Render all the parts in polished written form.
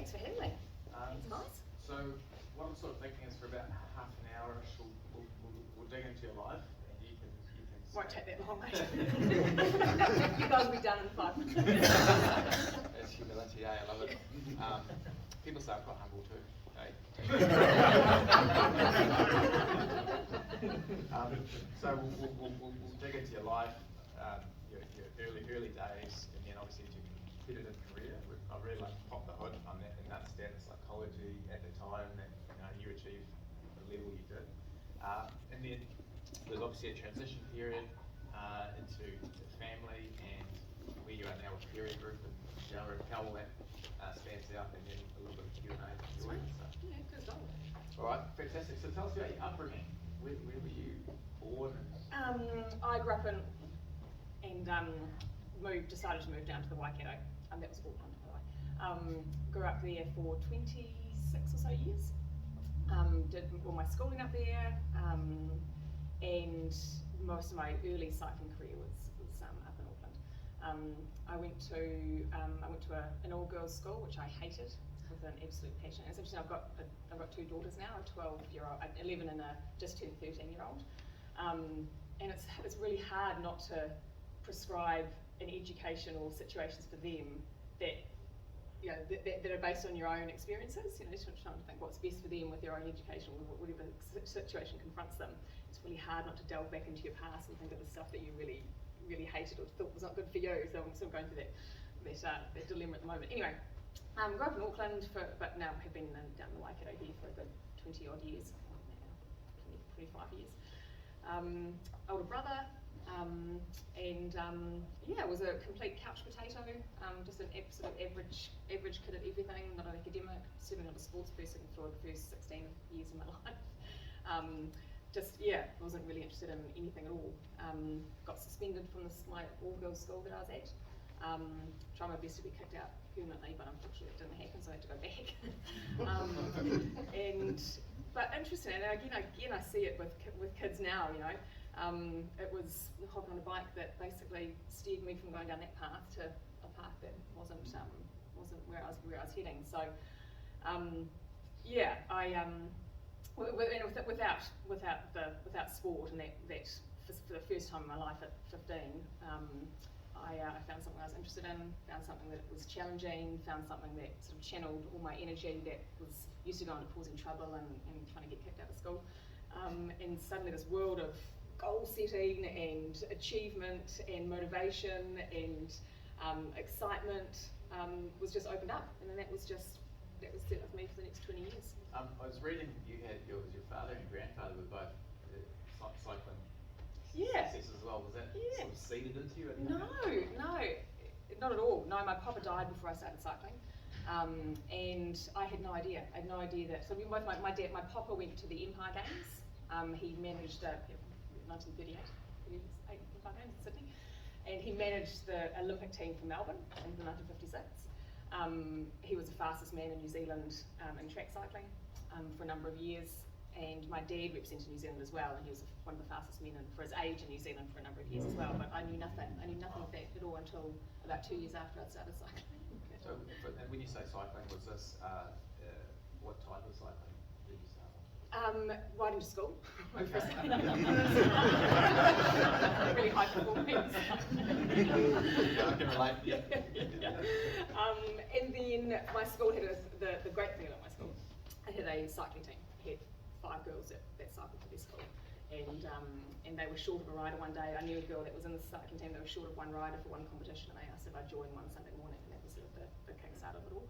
Thanks for having me. It's nice. So what I'm sort of thinking is for about half an hour-ish, we'll dig into your life, and you can won't take that long, mate. You guys will be done in 5 minutes. That's humility, I love it. People say I'm quite humble too. So we'll dig into your life, your early days, and then obviously into your competitive career. I really like to pop the hood on that and understand the psychology at the time that you achieved the level you did. And then there's obviously a transition period into family and where you are now with Peer Group and how all that stands out, and then a little bit of Q&A. Yeah, good job. All right, fantastic. So tell us about your upbringing. Where were you born? I grew up in and decided to move down to the Waikato. That was Auckland, by the way. Grew up there for 26 or so years. Did all my schooling up there, and most of my early cycling career was up in Auckland. I went to an all-girls school, which I hated with an absolute passion. It's interesting. I've got 2 daughters now, a 12-year-old, 11, and a just turned 13-year-old. And it's really hard not to prescribe an educational situations for them that that are based on your own experiences. Just trying to think what's best for them with their own education, whatever situation confronts them. It's really hard not to delve back into your past and think of the stuff that you really, really hated or thought was not good for you. So I'm still going through that dilemma at the moment. Anyway, grew up in Auckland, but now have been down the Waikato here for a good 20 odd years, 25 years. Older brother, and was a complete couch potato, just an absolute average kid at everything, not an academic, certainly not a sports person for the first 16 years of my life. Wasn't really interested in anything at all. Got suspended from my all-girls school that I was at. Tried my best to be kicked out permanently, but unfortunately it didn't happen, so I had to go back. But interesting, and again I see it with kids now. It was hopping on a bike that basically steered me from going down that path to a path that wasn't where I was heading. So without sport, and that for the first time in my life at 15, I found something I was interested in, found something that was challenging, found something that sort of channeled all my energy that was used to going to causing trouble and trying to get kicked out of school. And suddenly this world of goal setting and achievement and motivation and excitement was just opened up, and then that was set with me for the next 20 years. I was reading your father and grandfather were both cycling successes as well. Was that sort of seeded into you? No, not at all. No, my papa died before I started cycling, and I had no idea. I had no idea that. So both my papa went to the Empire Games. He managed 1938 Empire Games in Sydney, and he managed the Olympic team for Melbourne in 1956. He was the fastest man in New Zealand in track cycling for a number of years. And my dad represented New Zealand as well, and he was one of the fastest men for his age in New Zealand for a number of years as well. But I knew nothing of that at all until about 2 years after I'd started cycling. So, and when you say cycling, was this what type of cycling did you start on? Riding to school. Really high performance. I can relate. Yeah. And then my school had the great thing about my school. I had a cycling team. I had 5 girls that cycled for their school, and they were short of a rider one day. I knew a girl that was in the cycling team that was short of one rider for one competition, and they asked if I'd join one Sunday morning, and that was sort of the kickstart of it all.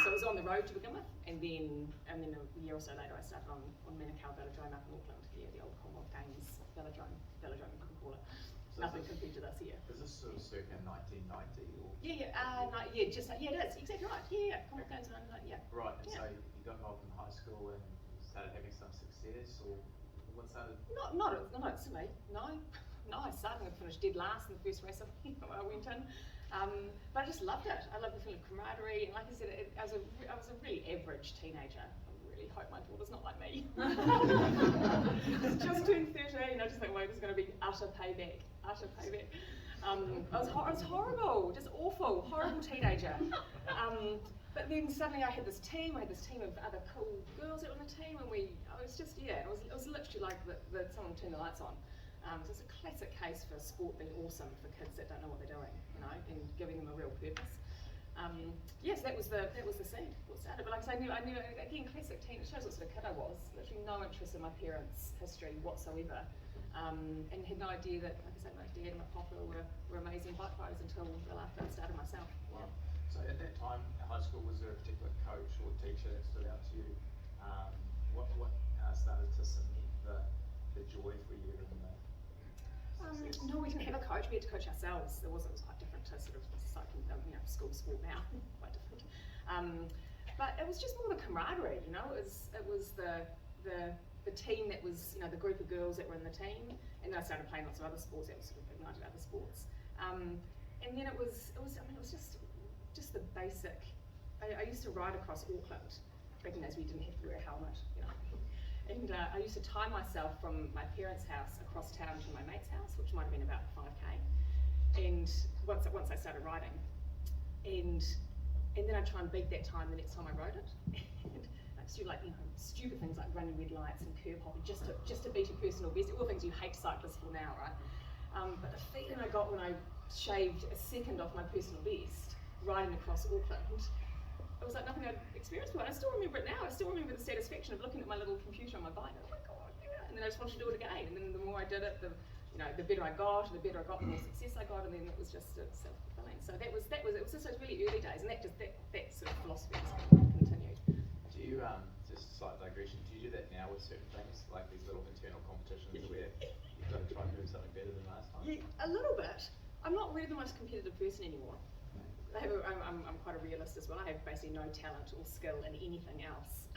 So it was on the road to begin with, and then a year or so later I started on Manukau Velodrome up in Auckland, the old Commonwealth Games Velodrome you can call it. So nothing compared to this year. Is this sort of circa 1990 or? It is exactly right. Commonwealth Games 1990. Yeah. Right, and so you got involved in high school and started having some success, or what started? Not silly. No. I started and finished dead last in the first race I went in. But I just loved it. I loved the feeling of camaraderie, and like I said, I was a really average teenager. I really hope my daughter's not like me. Just turned 13. I just think, this is going to be utter payback. I was horrible, just awful, horrible teenager. But then suddenly I had this team of other cool girls that were on the team, and it was literally like someone turned the lights on. So it's a classic case for sport being awesome for kids that don't know what they're doing, you know, and giving them a real purpose. Yes, that was the seed what started. But like I say, I knew again, classic teen. It shows what sort of kid I was. Literally no interest in my parents' history whatsoever, and had no idea that, like I said, my dad and my papa were amazing bike riders until after I started myself. Wow. So at that time, at high school, was there a particular coach or teacher that stood out to you? What started to cement the joy for you and the success? No, we didn't have a coach. We had to coach ourselves. It was quite different to sort of cycling, school sport now. Quite different. But it was just more the camaraderie. You know, it was the team that was, you know, the group of girls that were in the team, and then I started playing lots of other sports. That was sort of ignited other sports. And then it was just the basic. I used to ride across Auckland, back in those we didn't have to wear a helmet, you know. And I used to tie myself from my parents' house across town to my mate's house, which might have been about 5k. And once I started riding, and then I'd try and beat that time the next time I rode it. And I'd do like, you know, stupid things like running red lights and curb hopping just to beat a personal best. All things you hate cyclists for now, right? But the feeling I got when I shaved a second off my personal best riding across Auckland, it was like nothing I'd experienced before. And I still remember it now. I still remember the satisfaction of looking at my little computer on my bike. Oh my god, yeah! And then I just wanted to do it again. And then the more I did it, the better I got, the more success I got, and then it was just self-fulfilling. So it was just those really early days, and that sort of philosophy just continued. Do you just slight digression? Do you do that now with certain things, like these little internal competitions where you've got to try and do something better than last time? Yeah, a little bit. I'm not really the most competitive person anymore. I'm quite a realist as well. I have basically no talent or skill in anything else.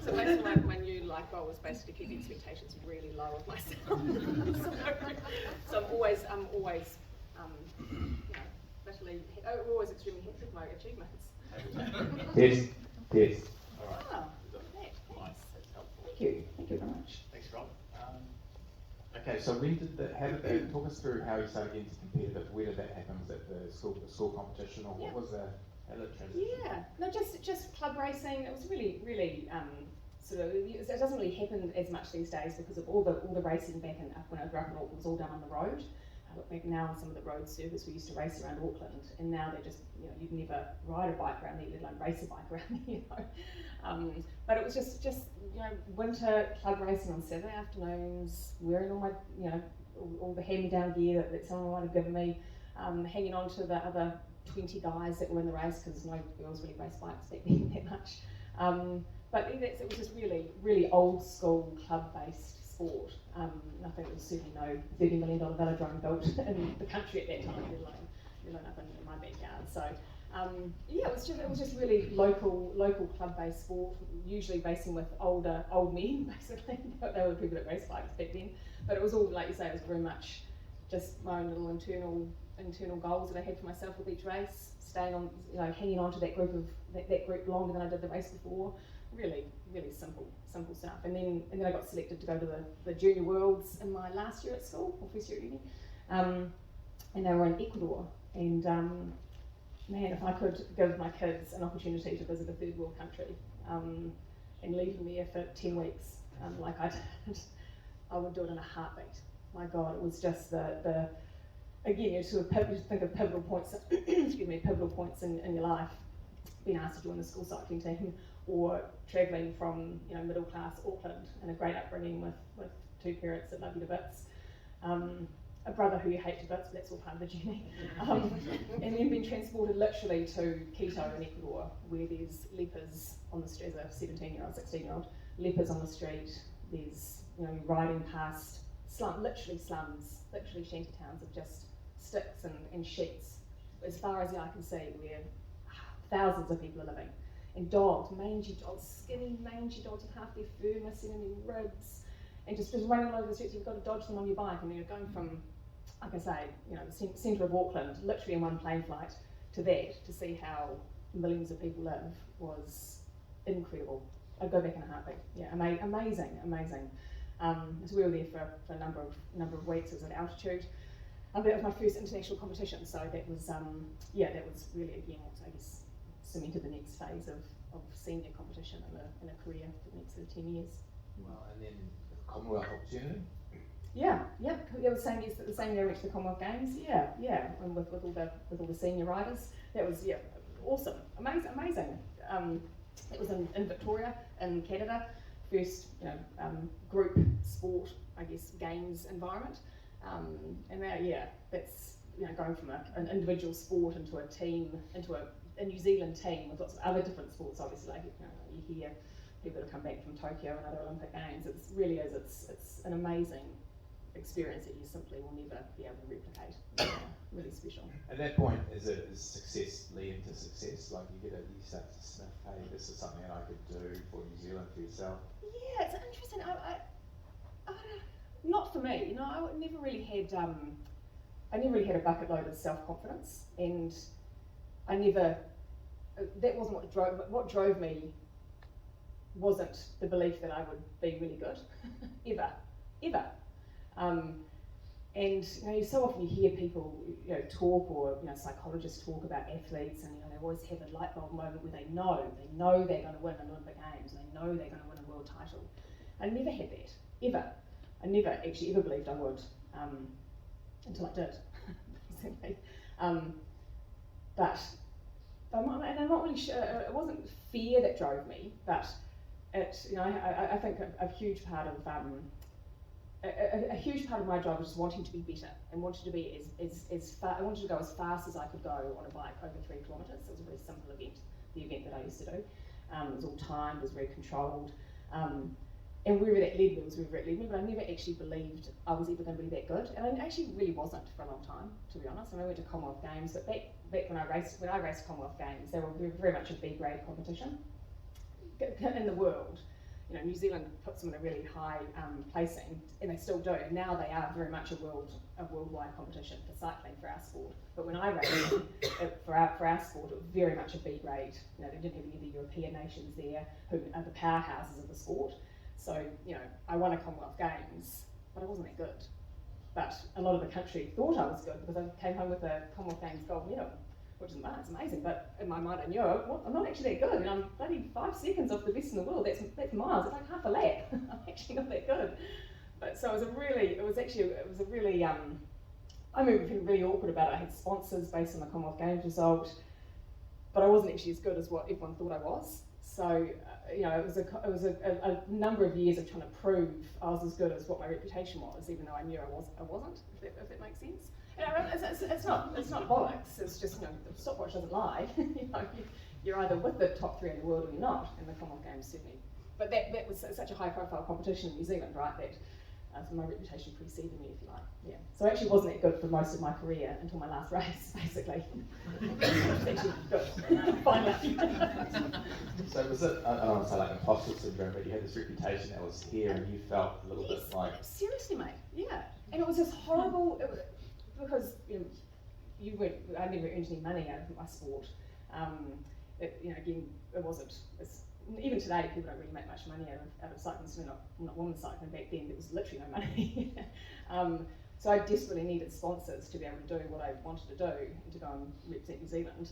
so basically my new life goal was basically to keep expectations really low of myself. so I'm always always extremely happy with my achievements. Yes. All right. Oh, Right. That's helpful. thank you very much. Thanks, Rob. Okay, so talk us through how you started getting competitive. Where did that happen? Was it the school competition, or what was how did it transition? Yeah, no, just club racing. It was really sort of. It doesn't really happen as much these days because of all the racing back when I grew up in Auckland was all done on the road. I look back now on some of the road circuits we used to race around Auckland, and now they're just, you know, you'd never ride a bike around there, let alone race a bike around there, you know. But it was just you know, winter club racing on Saturday afternoons, wearing all my, you know, all the hand-me-down gear that someone might have given me, hanging on to the other 20 guys that were in the race, because no girls really race bikes back then that much. But it was just really old school club-based sport. Nothing, there was certainly no $30 million velodrome built in the country at that time, let alone up in my backyard. So yeah, it was just really local club-based sport, usually racing with old men, basically. They were the people that raced bikes back then. But it was all, like you say, it was very much just my own little internal goals that I had for myself with each race, staying on, you know, hanging on to that group longer than I did the race before. Really simple stuff. And then I got selected to go to the Junior Worlds in my last year at school, or first year at uni. And they were in Ecuador. And man, if I could give my kids an opportunity to visit a third world country and leave them there for 10 weeks, like I did, I would do it in a heartbeat. My God, it was just the again, you sort of think of pivotal points, pivotal points in your life. Being asked to join the school cycling team, or travelling from, you know, middle class Auckland and a great upbringing with two parents that love you to bits, a brother who you hate to bits, but that's all part of the journey, and then being transported literally to Quito in Ecuador, where there's lepers on the street, as a 17-year-old, 16-year-old, lepers on the street. There's, you know, riding past literally shanty towns of just sticks and sheets, as far as the eye can see, where thousands of people are living. And dogs, mangy dogs, skinny mangy dogs with half their fur missing and their ribs, and just running all over the streets. You've got to dodge them on your bike, and you're going from, like I say, you know, the centre of Auckland, literally in one plane flight, to that, to see how millions of people live, was incredible. I'd go back in a heartbeat. Yeah, amazing. So we were there for a number of weeks. It was at altitude. that was my first international competition, so that was that was really, again, what I guess cemented the next phase of senior competition in a career for the next sort of 10 years. Well, and then the Commonwealth opportunity? Yeah, it was the same year I went to the Commonwealth Games. And with all the senior riders, that was awesome, amazing. It was in Victoria, in Canada, first group sport, I guess, games environment, and that's going from an individual sport into a team, into a New Zealand team with lots of other different sports. Obviously, like you hear people that come back from Tokyo and other Olympic Games. It's an amazing experience that you simply will never be able to replicate. Really special. At that point, is success leading to success? Like you start to sniff, hey, this is something that I could do for New Zealand, for yourself? Yeah, it's interesting. I not for me. I never really had a bucket load of self-confidence, and that wasn't what drove me. Wasn't the belief that I would be really good, ever. And so often you hear people talk, or psychologists talk about athletes, and they always have a light bulb moment where they know they're going to win an Olympic Games, and they know they're going to win a world title. I never had that, ever. I never actually ever believed I would, until I did, basically. But I'm not really sure. It wasn't fear that drove me, but I think a huge part of a huge part of my job was just wanting to be better, and wanted to be as far. I wanted to go as fast as I could go on a bike over 3 kilometres. It was a very simple event, the event that I used to do. It was all timed, it was very controlled, and wherever that led me was wherever it led me. But I never actually believed I was ever going to be that good, and I actually really wasn't for a long time, to be honest. I went to Commonwealth Games, but back when I raced Commonwealth Games, they were very much a B grade competition in the world. New Zealand puts them in a really high placing, and they still do. And now they are very much a worldwide competition for cycling, for our sport. But when I raced for our sport, it was very much a B grade. They didn't have any of the European nations there who are the powerhouses of the sport. So I won a Commonwealth Games, but I wasn't that good. But a lot of the country thought I was good because I came home with a Commonwealth Games gold medal, which is amazing, but in my mind I knew I'm not actually that good. I'm bloody 5 seconds off the best in the world. That's miles. It's like half a lap. I'm actually not that good. But so it was a really. I remember feeling really awkward about it. I had sponsors based on the Commonwealth Games result, but I wasn't actually as good as what everyone thought I was. So it was a number of years of trying to prove I was as good as what my reputation was, even though I knew I wasn't. If that makes sense. It's not bollocks. It's just the stopwatch doesn't lie. You're either with the top 3 in the world or you're not. In the Commonwealth Games, certainly. But that was such a high-profile competition in New Zealand, right? That so my reputation preceded me, if you like. Yeah. So I actually wasn't that good for most of my career until my last race, basically. It's actually good. Finally. So was it? I don't want to say like imposter syndrome, but you had this reputation that was here, and you felt a little bit like. Seriously, mate. Yeah. And it was just horrible. Because I never earned any money out of my sport. Again, it wasn't. Even today, people don't really make much money out of cycling. So not women cycling back then. There was literally no money. So I desperately needed sponsors to be able to do what I wanted to do and to go and represent New Zealand.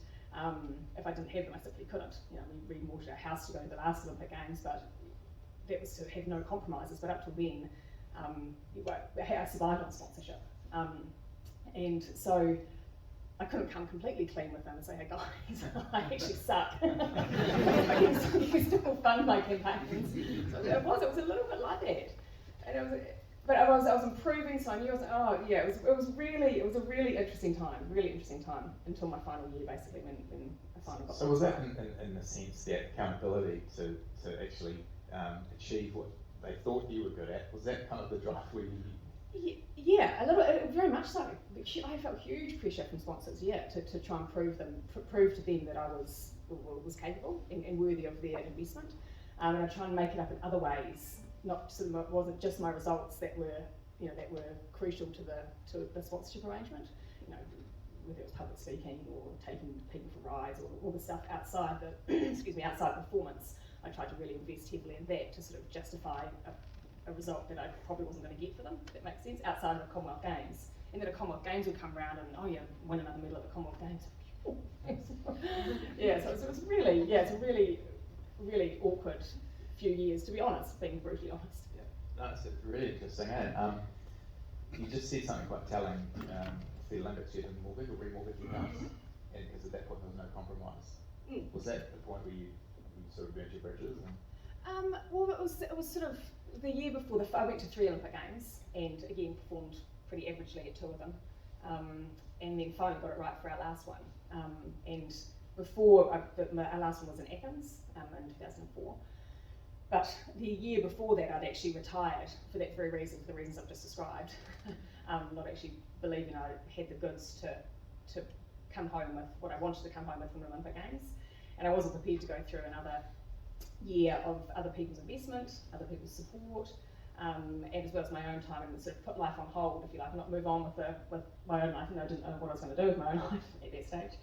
If I didn't have them, I simply couldn't. We remortgaged our house to go to the last Olympic Games, but that was to have no compromises. But up till then, I survived on sponsorship. And so I couldn't come completely clean with them and say, hey guys, I actually suck. You can still fund my campaigns. So it was a little bit like that. And I was improving, so I knew it was a really interesting time until my final year, basically, when I finally got. So was that in the sense that accountability to actually achieve what they thought you were good at? Was that kind of the drive where you? Yeah, very much so. I felt huge pressure from sponsors, to try and prove to them that I was capable and worthy of their investment. And I try and make it up in other ways. It wasn't just my results that were crucial to the sponsorship arrangement. Whether it was public speaking or taking people for rides or all the stuff outside outside performance. I tried to really invest heavily in that to sort of justify a result that I probably wasn't going to get for them, if that makes sense, outside of the Commonwealth Games. and then a Commonwealth Games would come around and, oh yeah, win another medal at the Commonwealth Games. Yeah, so it was really, it's a really, really awkward few years, to be honest, being brutally honest. Yeah, no, it's really interesting. You just said something quite telling. The Olympics, you didn't remortgage your house, and because at that point there was no compromise. Was that the point where you sort of burnt your bridges? Well, it was sort of the year before I went to 3 Olympic Games, and again performed pretty averagely at 2 of them, and then finally got it right for our last one. And before our last one was in Athens in 2004. But the year before that, I'd actually retired for that very reason, for the reasons I've just described. Not actually believing I had the goods to come home with what I wanted to come home with from the Olympic Games. And I wasn't prepared to go through another year of other people's investment, other people's support, and as well as my own time, and sort of put life on hold, if you like, not move on with my own life, and I didn't know what I was going to do with my own life at that stage,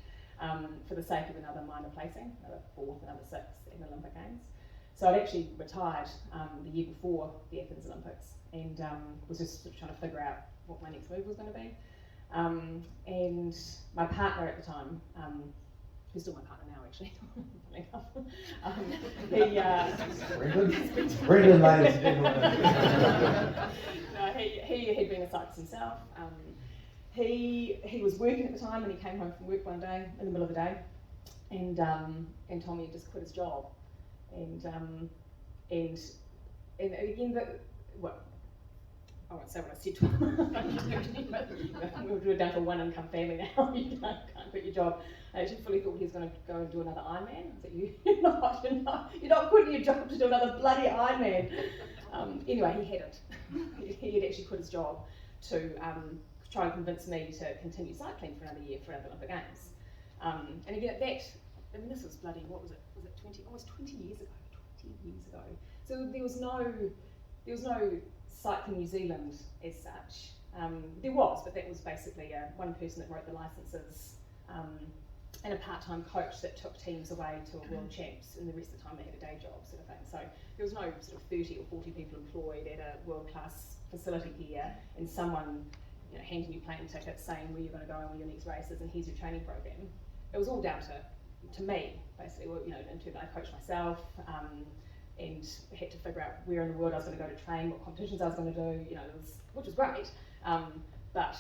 for the sake of another minor placing, another 4th, another 6th in the Olympic Games. So I'd actually retired the year before the Athens Olympics, and was just sort of trying to figure out what my next move was going to be. And my partner at the time, who's still my partner now actually, funny enough, Brendan, ladies and gentlemen. No, he had been a cyclist himself. He was working at the time, and he came home from work one day in the middle of the day, and told me he'd just quit his job. And again, well, I won't say what I said to him. We're down to a 1-income family now. You can't quit your job. I actually fully thought he was going to go and do another Ironman. I was like, you're not quitting your job to do another bloody Ironman. Anyway, he hadn't. He had actually quit his job to try and convince me to continue cycling for another year for another Olympic Games. And again, at that, I mean, this was bloody, what was it? Was it 20? Almost 20 years ago. 20 years ago. So there was no Cycling New Zealand as such. There was, but that was basically one person that wrote the licenses, and a part-time coach that took teams away to a world champs, and the rest of the time they had a day job, sort of thing. So there was no sort of 30 or 40 people employed at a world-class facility here, and someone, you know, handing you plane tickets, saying where you're going to go and where your next race is, and here's your training program. It was all down to me, basically. You know, in terms I coached myself, and had to figure out where in the world I was going to go to train, what competitions I was going to do, you know, which was great. But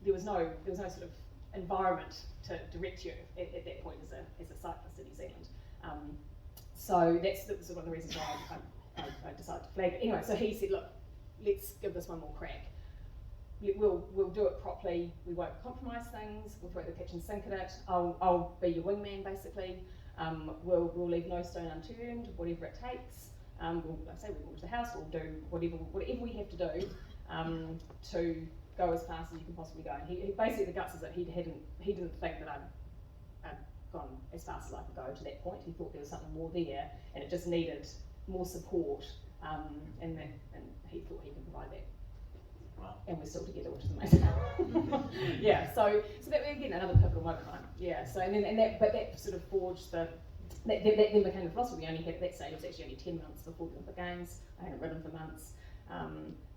there was no sort of environment to direct you at that point as a cyclist in New Zealand. So that's one of the reasons why I decided to flag it. Anyway, so he said, look, let's give this one more crack. We'll do it properly. We won't compromise things. We'll throw the kitchen sink at it. I'll be your wingman, basically. We'll leave no stone unturned, whatever it takes. We'll mortgage the house. We'll do whatever we have to do to go as fast as you can possibly go. And he basically, the guts is that he didn't think that I'd gone as fast as I could go to that point. He thought there was something more there, and it just needed more support. And he thought he could provide that. Wow. And we're still together, which is amazing. Yeah, so that again another pivotal moment, right? Yeah, so but that sort of forged that then became the philosophy. We only had at that stage, it was actually only 10 months before the Olympic Games. I hadn't ridden for months,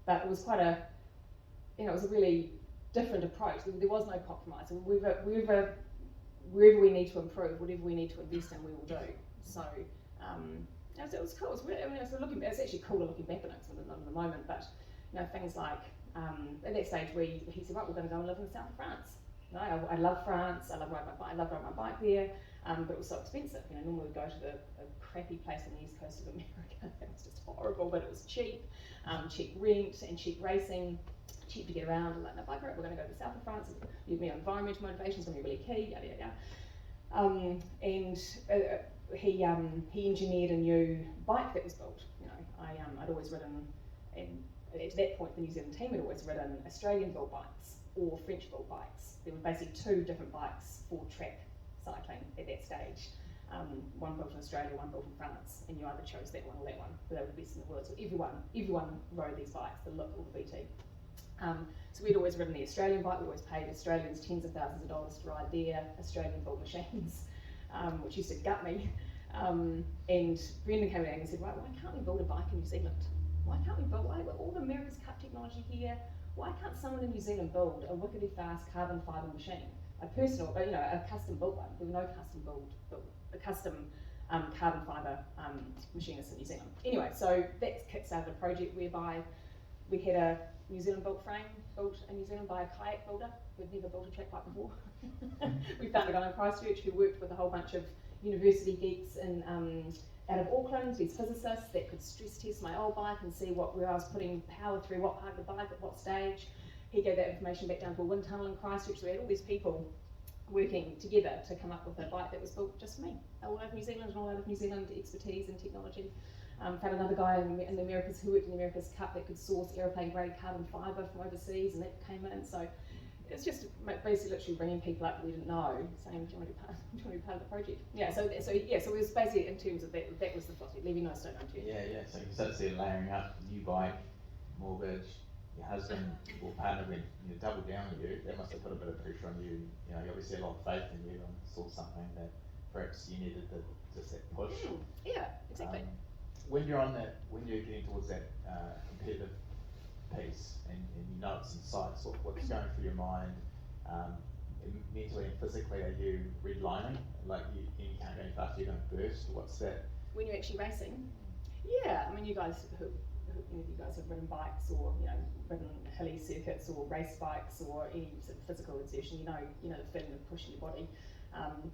but it was quite it was a really different approach. There was no compromise. Wherever we need to improve, whatever we need to invest in, we will do. So it was cool. It was really, it's actually cooler looking back on it than at the moment. But you know, things like at that stage he said, right, we're going to go and live in the south of France. You know, I love France. I love riding my bike. I love riding my bike there. But it was so expensive. You know, normally we'd go to a crappy place on the east coast of America. It was just horrible, but it was cheap, cheap rent and cheap racing, cheap to get around. And like, no, bike ride, we're going to go to the south of France. You know, environmental motivation is going to be really key. Yada yada yada. He engineered a new bike that was built. You know, I'd always ridden, and to that point, the New Zealand team had always ridden Australian-built bikes or French-built bikes. There were basically 2 different bikes for track cycling at that stage. One built in Australia, one built in France, and you either chose that one or that one. But they were the best in the world. So everyone rode these bikes, the look or the BT. So we'd always ridden the Australian bike. We always paid Australians tens of thousands of dollars to ride their Australian-built machines, which used to gut me. And Brendan came along and said, right, why can't we build a bike in New Zealand? Why can't we build? Why all the mirrors cut technology here? why can't someone in New Zealand build a wickedly fast carbon fibre machine? A personal, a custom built one. There were no custom a custom carbon fibre machinist in New Zealand. Anyway, so that kickstarted a project whereby we had a New Zealand built frame built in New Zealand by a kayak builder who'd never built a track bike before. We found a guy in Christchurch who worked with a whole bunch of university geeks in, out of Auckland, who's physicists, that could stress test my old bike and see where I was putting power through what part of the bike at what stage. He gave that information back down to a wind tunnel in Christchurch. So we had all these people working together to come up with a bike that was built just for me, all over New Zealand and all out of New Zealand expertise and technology. Found another guy in the Americas who worked in the America's Cup that could source aeroplane grade carbon fibre from overseas, and that came in. So it's just basically literally bringing people up that we didn't know, saying, do you want to be part of the project? Yeah, so it was basically in terms of that was the philosophy, leaving no stone unturned. Yeah, so you start to see it layering up, new bike, mortgage, your husband or partner went, double down on you. That must have put a bit of pressure on you. You obviously had a lot of faith in you and saw something that perhaps you needed just that push. Yeah, exactly. When you're getting towards that competitive piece and it's in sight, what's going through your mind, mentally and physically? Are you redlining, like you can't go any faster, you're going to burst? What's that? When you're actually racing? Yeah, I mean, you guys have ridden bikes or ridden hilly circuits or race bikes or any sort of physical exertion, you know the feeling of pushing your body.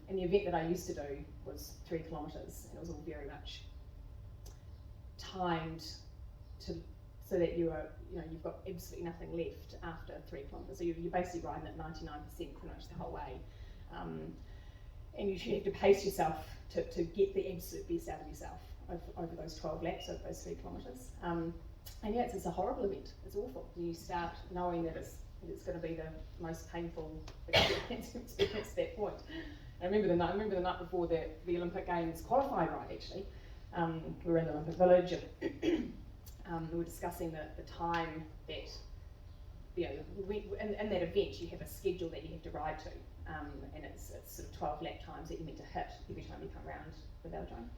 And the event that I used to do was 3 kilometres, and it was all very much timed so that you've got absolutely nothing left after 3 kilometres. So you're basically riding at 99% pretty much the whole way, and you have to pace yourself to get the absolute best out of yourself over those 12 laps, over those 3 kilometres. And yeah, it's a horrible event. It's awful. You start knowing that it's going to be the most painful experience at that point. I remember the night before the Olympic Games qualifying ride, actually. We were in the Olympic Village, and we were discussing the time that, in that event you have a schedule that you have to ride to, and it's sort of 12 lap times that you're meant to hit every time you come around the velodrome.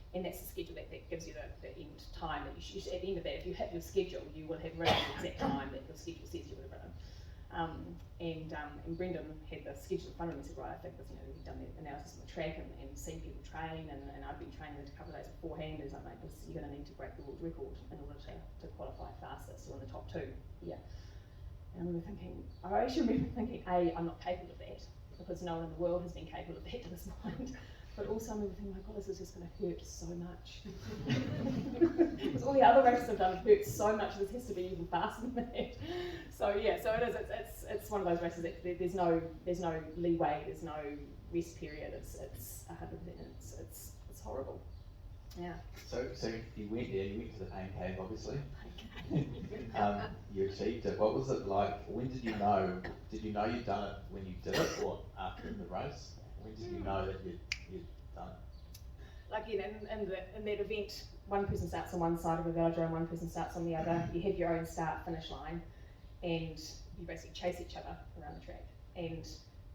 And that's the schedule that gives you the end time that you should, at the end of that, if you hit your schedule, you will have ridden the exact time that your schedule says you would have ridden. And Brendan had the schedule in front of him and said, right, I think this, we've done the analysis on the track and seen people train, and I've been training a couple of days beforehand, and he's like, mate, you're going to need to break the world record in order to qualify fastest or in the top 2. Yeah. And I actually remember thinking, A, I'm not capable of that, because no one in the world has been capable of that to this point. But also I remember thinking, my God, this is just going to hurt so much. Because all the other races I've done have hurt so much, this has to be even faster than that. So yeah, so it is. It's one of those races that there's no leeway, there's no rest period. It's 100%. It's horrible. Yeah. So you went there. You went to the pain cave, obviously. You achieved it. What was it like? When did you know? Did you know you'd done it when you did it, or after the race? When did you know that you'd done it? Like in that event, one person starts on one side of the velodrome, one person starts on the other. You have your own start-finish line, and you basically chase each other around the track. And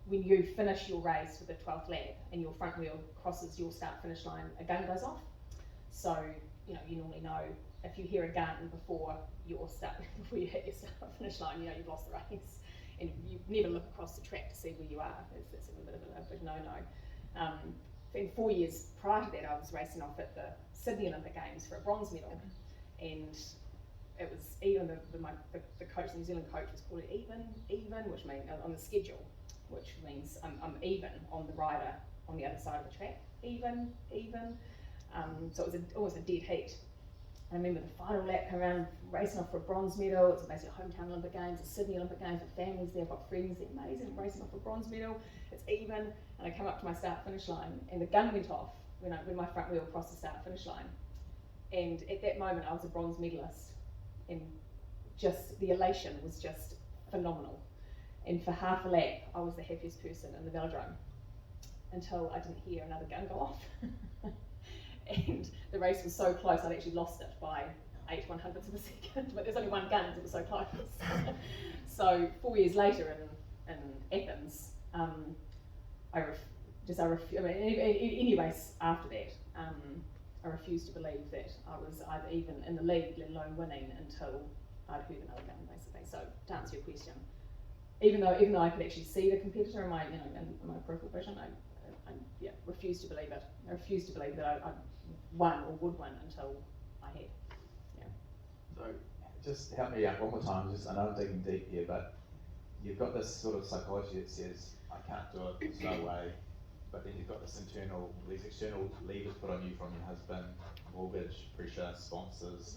when you finish your race with the 12th lap and your front wheel crosses your start-finish line, a gun goes off. So you normally know if you hear a gun before you hit your start-finish line, you've lost the race. And you never look across the track to see where you are. That's a bit of a big no-no. And 4 years prior to that, I was racing off at the Sydney Olympic Games for a bronze medal, and it was even the coach, the New Zealand coach, was called it even, which means on the schedule, which means I'm even on the rider on the other side of the track, even. So it was almost a dead heat. I remember the final lap come around, racing off for a bronze medal. It's basically a hometown Olympic Games, the Sydney Olympic Games, with families there, I've got friends, they're amazing, racing off for a bronze medal. It's even, and I come up to my start-finish line, and the gun went off when my front wheel crossed the start-finish line. And at that moment, I was a bronze medalist, and just the elation was just phenomenal. And for half a lap, I was the happiest person in the velodrome, until I didn't hear another gun go off. And the race was so close, I'd actually lost it by 8/100ths of a second, but there's only one gun because it was so close. So 4 years later in Athens, any race after that, I refused to believe that I was either even in the lead, let alone winning, until I'd hurt another gun basically. So to answer your question, even though I could actually see the competitor in my in my peripheral vision, I refused to believe it. I refused to believe that I won or would win until I had. Yeah. So just help me out one more time. Just I know I'm digging deep here, but you've got this sort of psychology that says I can't do it. There's no way. But then you've got these external levers put on you from your husband, mortgage, pressure, sponsors.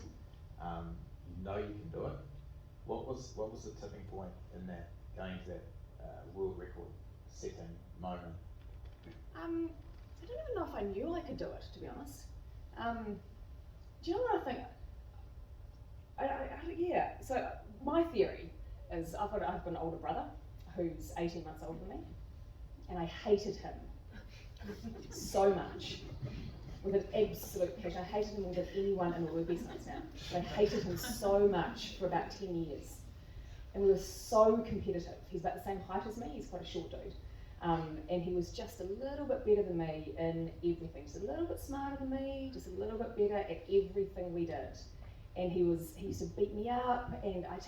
You know you can do it. What was the tipping point in that going to that world record setting moment? I don't even know if I knew I could do it, to be honest. Do you know what I think? Yeah. So my theory is I've got an older brother who's 18 months older than me, and I hated him so much, with an absolute passion. I hated him more than anyone in the world business now. I hated him so much for about 10 years. And we were so competitive. He's about the same height as me, he's quite a short dude. And he was just a little bit better than me in everything. Just a little bit smarter than me, just a little bit better at everything we did. And he used to beat me up, and I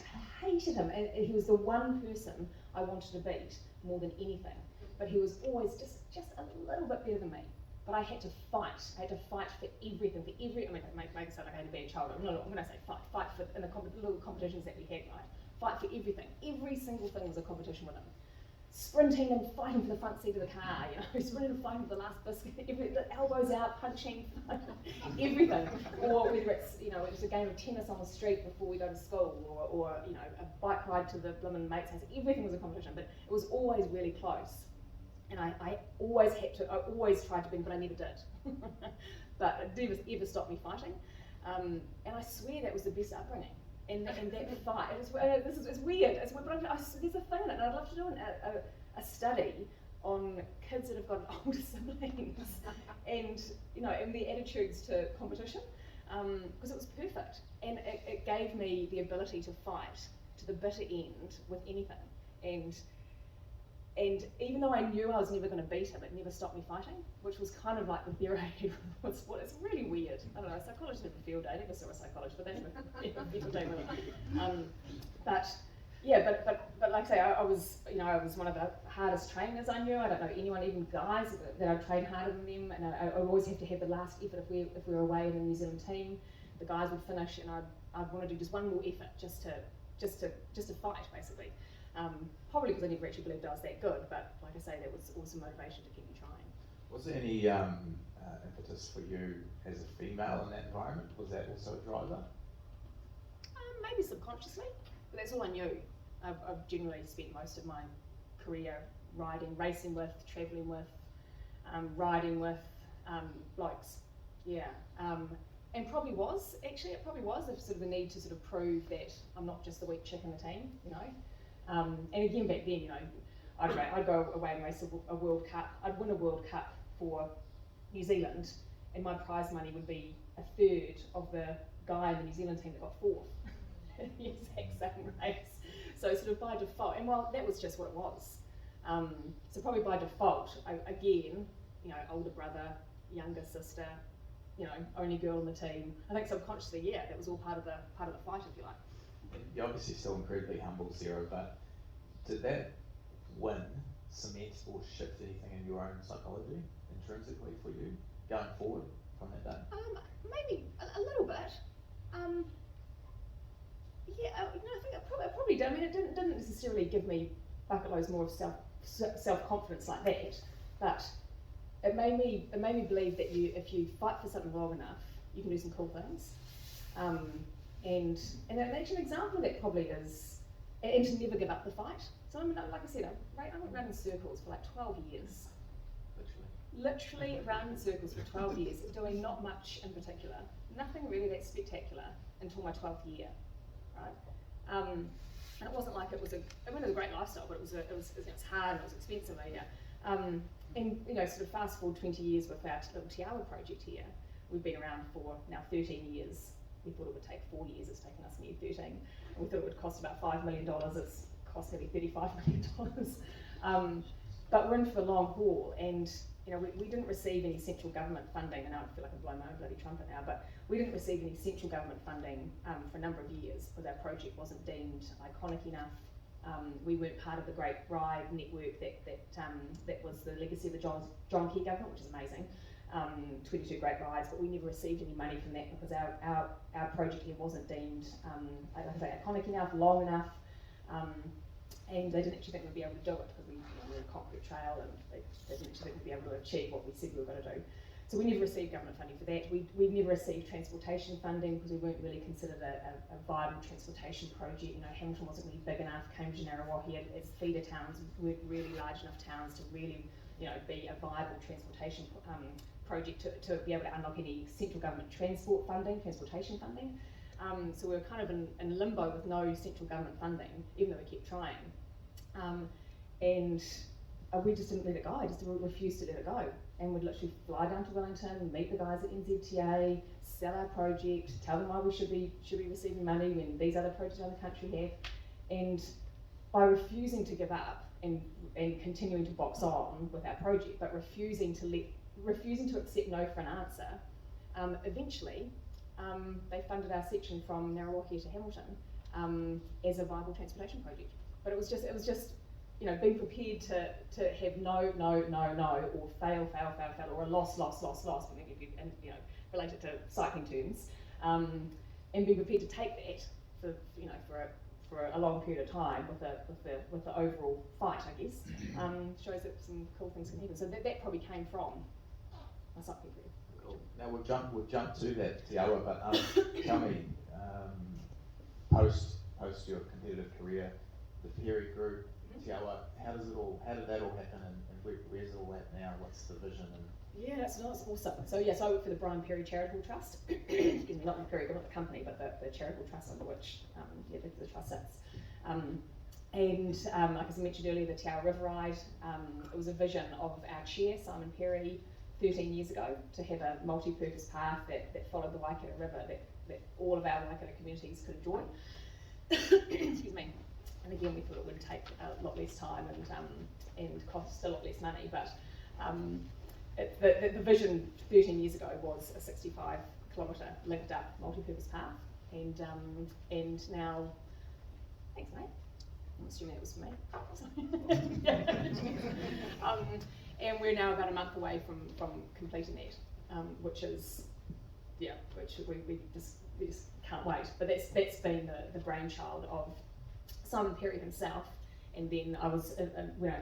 hated him. And he was the one person I wanted to beat more than anything. But he was always just a little bit better than me. But I had to fight. I had to fight for everything, I mean, make it sound like I had a bad childhood. No, I'm going to say fight. Fight for in the little competitions that we had, right? Fight for everything. Every single thing was a competition with him. Sprinting and fighting for the front seat of the car, sprinting and fighting for the last biscuit, the elbows out, punching, everything. Or whether it's, it's a game of tennis on the street before we go to school, or a bike ride to the blooming mate's house. Everything was a competition, but it was always really close. And I always tried to win, but I never did. But it never ever stopped me fighting. And I swear that was the best upbringing. And that fight, it's weird. But there's a thing in it, and I'd love to do a study on kids that have got older siblings, and and their attitudes to competition, because it was perfect, and it gave me the ability to fight to the bitter end with anything, and even though I knew I was never going to beat him, it never stopped me fighting, which was kind of like the theory I had with sport. It's really weird. I don't know, psychologists have a field day. I never saw a psychologist, but that's a field day with it. But like I say, I was one of the hardest trainers I knew. I don't know anyone, even guys, that I trained harder than them, and I always have to have the last effort if we were away in the New Zealand team. The guys would finish, and I'd want to do just one more effort, just to fight, basically. Probably because I never actually believed I was that good, but like I say, that was awesome motivation to keep me trying. Was there any impetus for you as a female in that environment? Was that also a driver? Maybe subconsciously, but that's all I knew. I've generally spent most of my career racing with, travelling with, riding with blokes. Yeah. And it probably was a sort of a need to sort of prove that I'm not just the weak chick in the team, And again, back then, I'd go away and race a World Cup. I'd win a World Cup for New Zealand, and my prize money would be a third of the guy in the New Zealand team that got fourth in the exact same race. So sort of by default, and well, that was just what it was. So probably by default, again, older brother, younger sister, only girl in the team. I think subconsciously, yeah, that was all part of the fight, if you like. You're obviously still incredibly humble, Sarah, but did that win cement or shift anything in your own psychology intrinsically for you going forward from that day? Maybe a little bit. I think it probably did. I mean, it didn't necessarily give me bucket loads more of self-confidence like that, but it made me believe that if you fight for something long enough, you can do some cool things. And actually an example of that probably is, and to never give up the fight. So like I said, I went around in circles for like 12 years. Literally around in circles for 12 years, doing not much in particular. Nothing really that spectacular until my 12th year, right? And it wasn't like it was a great lifestyle, but it was hard and it was expensive, and sort of fast forward 20 years with our little Te Awa project here. We've been around for now 13 years. We thought it would take 4 years, it's taken us near 13. And we thought it would cost about $5 million, it's cost nearly $35 million. But we're in for the long haul, and we didn't receive any central government funding, and I feel like I'm blowing my own bloody trumpet now, but we didn't receive any central government funding for a number of years because our project wasn't deemed iconic enough. We weren't part of the Great Ride network that was the legacy of the John Key government, which is amazing. 22 Great Rides, but we never received any money from that because our project here wasn't deemed, like I say, iconic enough, long enough, and they didn't actually think we'd be able to do it because we were a concrete trail, and they didn't actually think we'd be able to achieve what we said we were going to do. So we never received government funding for that. We never received transportation funding because we weren't really considered a viable transportation project. Hamilton wasn't really big enough. Cambridge and Narrawahi as feeder towns weren't really large enough towns to really, be a viable transportation project to be able to unlock any central government transportation funding. So we were kind of in limbo with no central government funding, even though we kept trying. And we just didn't let it go. I just refused to let it go. And we'd literally fly down to Wellington, meet the guys at NZTA, sell our project, tell them why we should be receiving money when these other projects around the country have. And by refusing to give up and continuing to box on with our project, but refusing to accept no for an answer, eventually they funded our section from Narrawahi to Hamilton as a viable transportation project. But it was just being prepared to have no, or fail, or a loss, and relate it to cycling terms, and be prepared to take that for a long period of time with the overall fight, I guess, shows that some cool things can happen. So that probably came from my cycling career. Cool. Now we'll jump to that, Te Awa, but tell me, post your competitive career, the Perry Group, Te Awa, how did that all happen, and where's it all at now? What's the vision? Yeah, that's awesome. So I work for the Brian Perry Charitable Trust. Excuse me, not the Perry Group, not the company, but the charitable trust under which the trust sits. Like as I mentioned earlier, the Te Awa River Ride, it was a vision of our chair, Simon Perry, 13 years ago, to have a multi-purpose path that followed the Waikato River that all of our Waikato communities could enjoy. Excuse me. And again, we thought it would take a lot less time and cost a lot less money, but the vision 13 years ago was a 65-kilometre linked up multi-purpose path, and now, thanks mate, I'm assuming it was for me. And we're now about a month away from completing that, which we just can't wait. But that's been the brainchild of Simon Perry himself, and then I was when I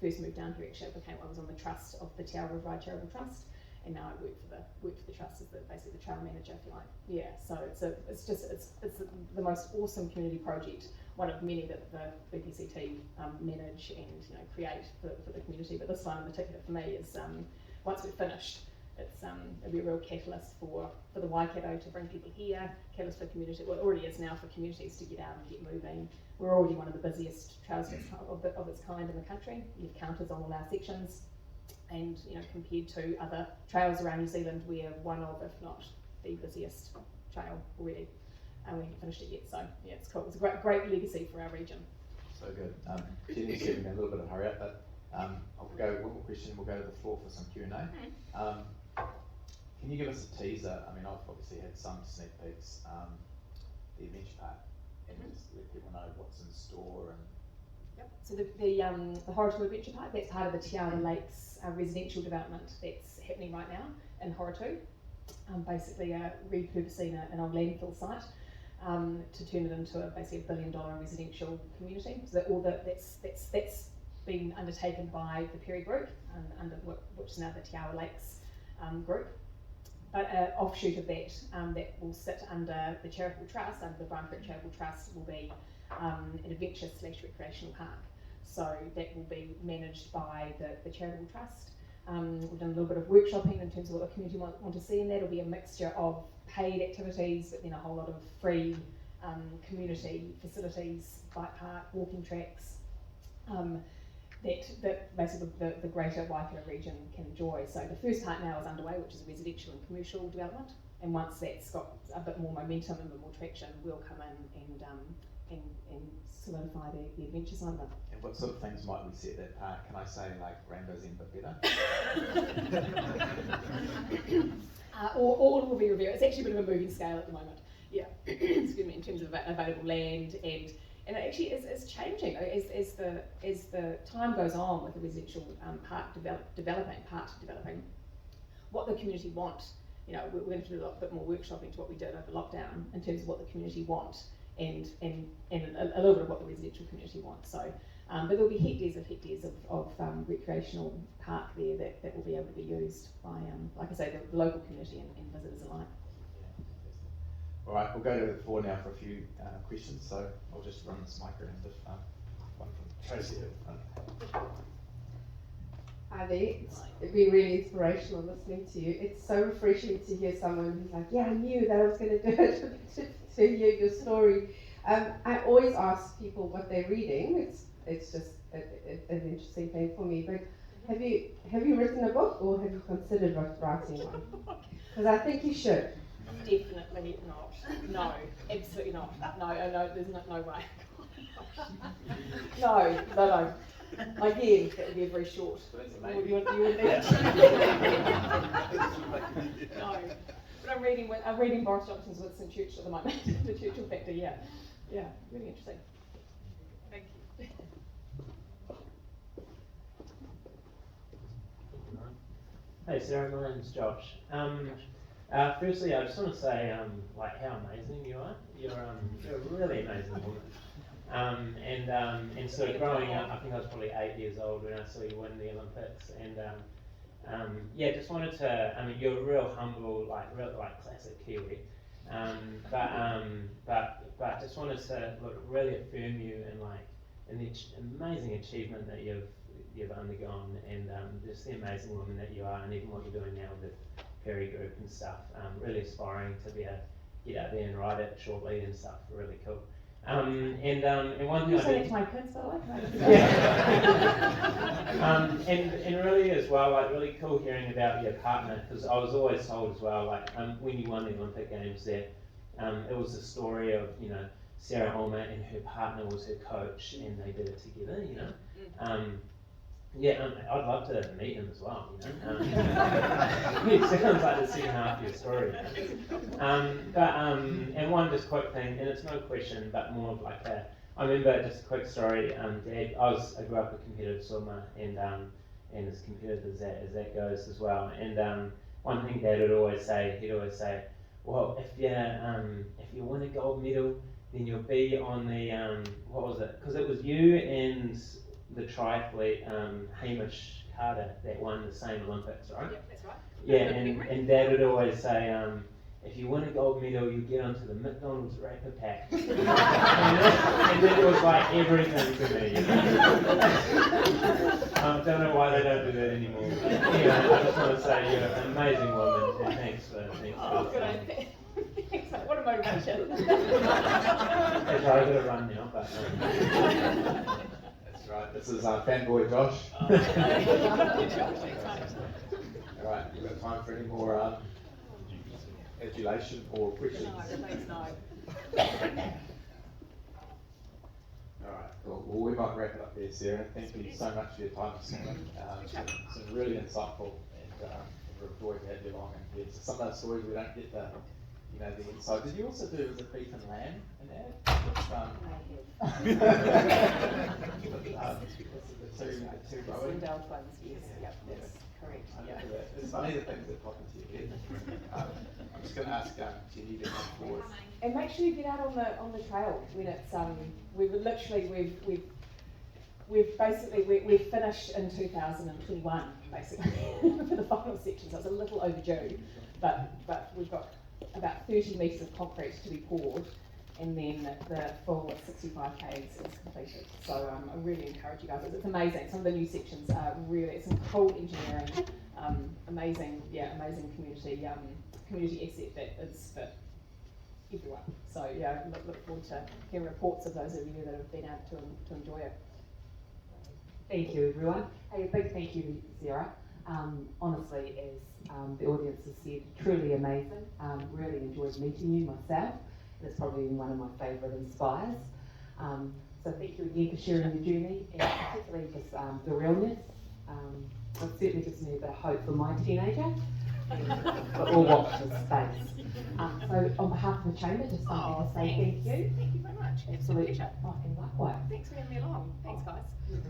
first moved down here. Actually, I was on the trust of the Te Awa River Ride Charitable Trust, and now I work for the trust as basically the trail manager, if you like. Yeah, so it's the most awesome community project, one of many that the BPCT manage and create for the community. But this one in particular for me is once we're finished, it'll be a real catalyst for the Waikato to bring people here, catalyst for community. Well, it already is now for communities to get out and get moving. We're already one of the busiest trails of its kind in the country. We have counters on all our sections, and compared to other trails around New Zealand, we're one of, if not the busiest trail already, and we haven't finished it yet. So yeah, it's cool. It's a great legacy for our region. So good. Jenny's giving me a little bit of hurry up, but I'll go one more question. We'll go to the floor for some Q&A. Can you give us a teaser? I mean, I've obviously had some sneak peeks, the adventure park, and just let people know what's in store. And yep. So the Horotū Adventure Park, that's part of the Te Awa Lakes residential development that's happening right now in Horotū. Basically repurposing an old landfill site to turn it into basically $1 billion residential community. So that's been undertaken by the Perry Group, under which is now the Te Awa Lakes group. But an offshoot of that that will sit under the charitable trust, under the Brian Perry Charitable Trust, will be an adventure/recreational park. So that will be managed by the charitable trust. We've done a little bit of workshopping in terms of what the community want to see in that. It'll be a mixture of paid activities, but then a whole lot of free community facilities, bike park, walking tracks, that basically the greater Waikato region can enjoy. So the first part now is underway, which is residential and commercial development, and once that's got a bit more momentum and a bit more traction, we'll come in and solidify the adventure side of it. And what sort of things might we see at that park? Can I say like Rainbow's End but better? All will be revealed. It's actually a bit of a moving scale at the moment. Yeah, excuse me, in terms of available land, and it actually is changing as the time goes on with the residential park developing. What the community want, you know, we're going to do a bit more workshopping to what we did over lockdown in terms of what the community want and a little bit of what the residential community wants. So, but there'll be hectares of recreational park there that will be able to be used by, like I say, the local community and visitors alike. All right, we'll go to the floor now for a few questions. So I'll just run this mic around. If one from Tracy at the front. Hi there, it's been really inspirational listening to you. It's so refreshing to hear someone who's like, yeah, I knew that I was going to do it, to hear your story. I always ask people what they're reading. It's just an interesting thing for me. But have you written a book, or have you considered writing one? Because I think you should. Definitely not. No, absolutely not. No, there's no way. No. Again, that would be a very short. You would need No. But I'm reading Boris Johnson's Winston Churchill at the moment. The Churchill Factor, yeah. Yeah, really interesting. Thank you. Hey Sarah, my name's Josh. Firstly, I just want to say like how amazing you are. You're a really amazing woman. And sort of growing up, I think I was probably 8 years old when I saw you win the Olympics, and yeah, just wanted to. I mean, you're a real humble, like classic Kiwi, but just wanted to really affirm you in the amazing achievement that you've undergone, and just the amazing woman that you are, and even what you're doing now with the Perry Group and stuff. Really aspiring to be able to get out there and ride it shortly and stuff. Really cool. And one thing You I say did, that to my kids, by the way? Yeah. And really as well, like really cool hearing about your partner, because I was always told as well, like when you won the Olympic Games there, it was the story of, you know, Sarah Ulmer and her partner was her coach, and they did it together, you know. Yeah, I'd love to meet him as well, you know. It sounds like the second half of your story. And one just quick thing, and it's no question, but more of like I remember just a quick story. Dad, I grew up a competitive swimmer, and as competitive as that goes as well. And one thing Dad would always say, well, if you win a gold medal, then you'll be on the what was it? Because it was you and the triathlete Hamish Carter that won the same Olympics, right? Yeah, that's right. Yeah, and Dad would always say, if you win a gold medal, you get onto the McDonald's Rapper Pack. and that was like everything to me. You know? Don't know why they don't do that anymore. Anyway, I just want to say you're an amazing woman, and thanks for Good. Thanks, mate. What a motivation. I've got to run now, but. That's right. This is fanboy Josh. All right, we've got time for any more adulation or questions. No, please no. All right, cool. Well, we might wrap it up there, Sarah. Thank you so much for your time this morning. Some really insightful, and we're a joy to have you along. And yeah, so some of those stories we don't get the inside. Did you also do was it beef and lamb in that? The two rowing. Indulged ones, yes. Yep, that's correct. Yeah. It's funny the things that pop into your head. I'm just going to ask Jenny to come forward. And make sure you get out on the trail when it's we've finished in 2021 basically for the final section, so it's a little overdue, but we've got about 30 metres of concrete to be poured, and then the full 65 k's is completed. So I really encourage you guys. It's amazing. Some of the new sections are really, it's some cool engineering, amazing community asset that is for everyone. So yeah, look forward to hearing reports of those of you that have been able to enjoy it. Thank you, everyone. Hey, a big thank you to Sarah. Honestly, as the audience has said, truly amazing. Really enjoyed meeting you myself. It's probably been one of my favourite inspires. So thank you again for sharing your journey, and particularly just the realness. It certainly gives me a bit of hope for my teenager. But we'll watch this space. So on behalf of the Chamber, just something to say thank you. Thank you very much. Absolute Pleasure. Oh, and likewise. Thanks for having me along. Thanks, guys.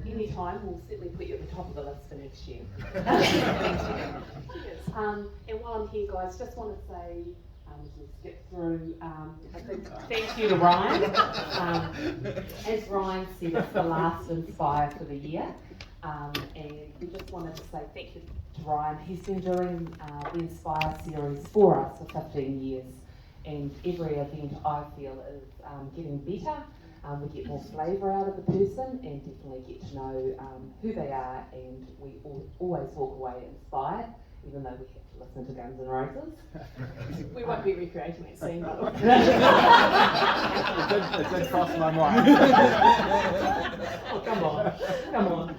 Any time, we'll certainly put you at the top of the list for next year. Cheers. And while I'm here, guys, just want to say, we'll skip through, a big thank you to Ryan. As Ryan said, it's the last Inspire for the year. And we just wanted to say thank you to Ryan. He's been doing the Inspire series for us for 15 years. And every event, I feel, is getting better. We get more flavour out of the person and definitely get to know who they are, and we always walk away inspired, even though we have to listen to Guns N' Roses. We won't be recreating that scene, by the way. It did cross my mind. Oh, come on.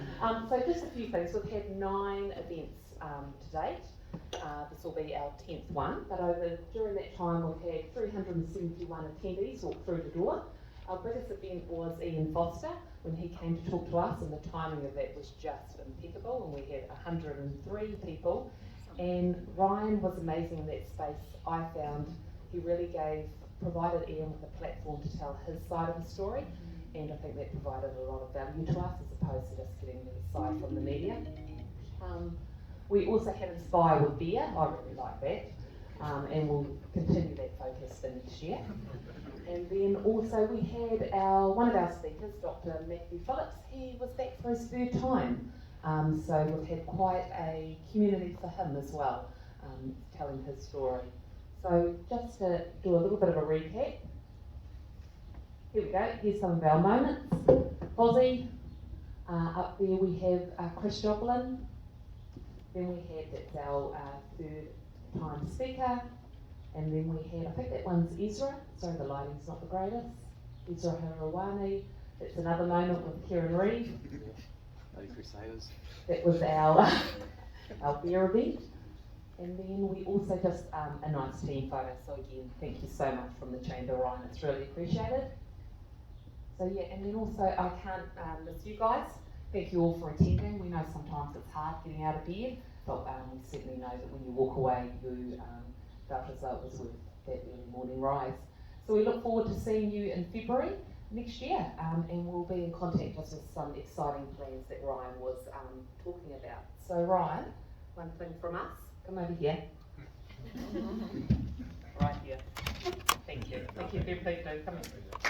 So just a few things. We've had 9 events to date. This will be our 10th one, but during that time we've had 371 attendees walk through the door. Our biggest event was Ian Foster when he came to talk to us, and the timing of that was just impeccable, and we had 103 people. And Ryan was amazing in that space. I found he really provided Ian with a platform to tell his side of the story, and I think that provided a lot of value to us as opposed to just getting the side from the media. We also had Inspire with Beer. I really like that, and we'll continue that focus for next year. And then also we had one of our speakers, Dr. Matthew Phillips. He was back for his 3rd time. So we've had quite a community for him as well, telling his story. So just to do a little bit of a recap. Here we go, here's some of our moments. Fozzie, up there we have Chris Joplin. Then we that's our 3rd time speaker. And then we had, I think that one's Ezra. Sorry, the lighting's not the greatest. Ezra Harawani. That's another moment with Kieran Reid. Bloody Crusaders. That was our beer event. And then we also just a nice team photo. So again, thank you so much from the Chamber, Ryan. It's really appreciated. So yeah, and then also I can't miss you guys. Thank you all for attending. We know sometimes it's hard getting out of bed, but we certainly know that when you walk away, you felt as though it was worth that early morning rise. So we look forward to seeing you in February next year, and we'll be in contact just with some exciting plans that Ryan was talking about. So Ryan, one thing from us, come over here. Right here. Thank you. Thank you, please do, come here.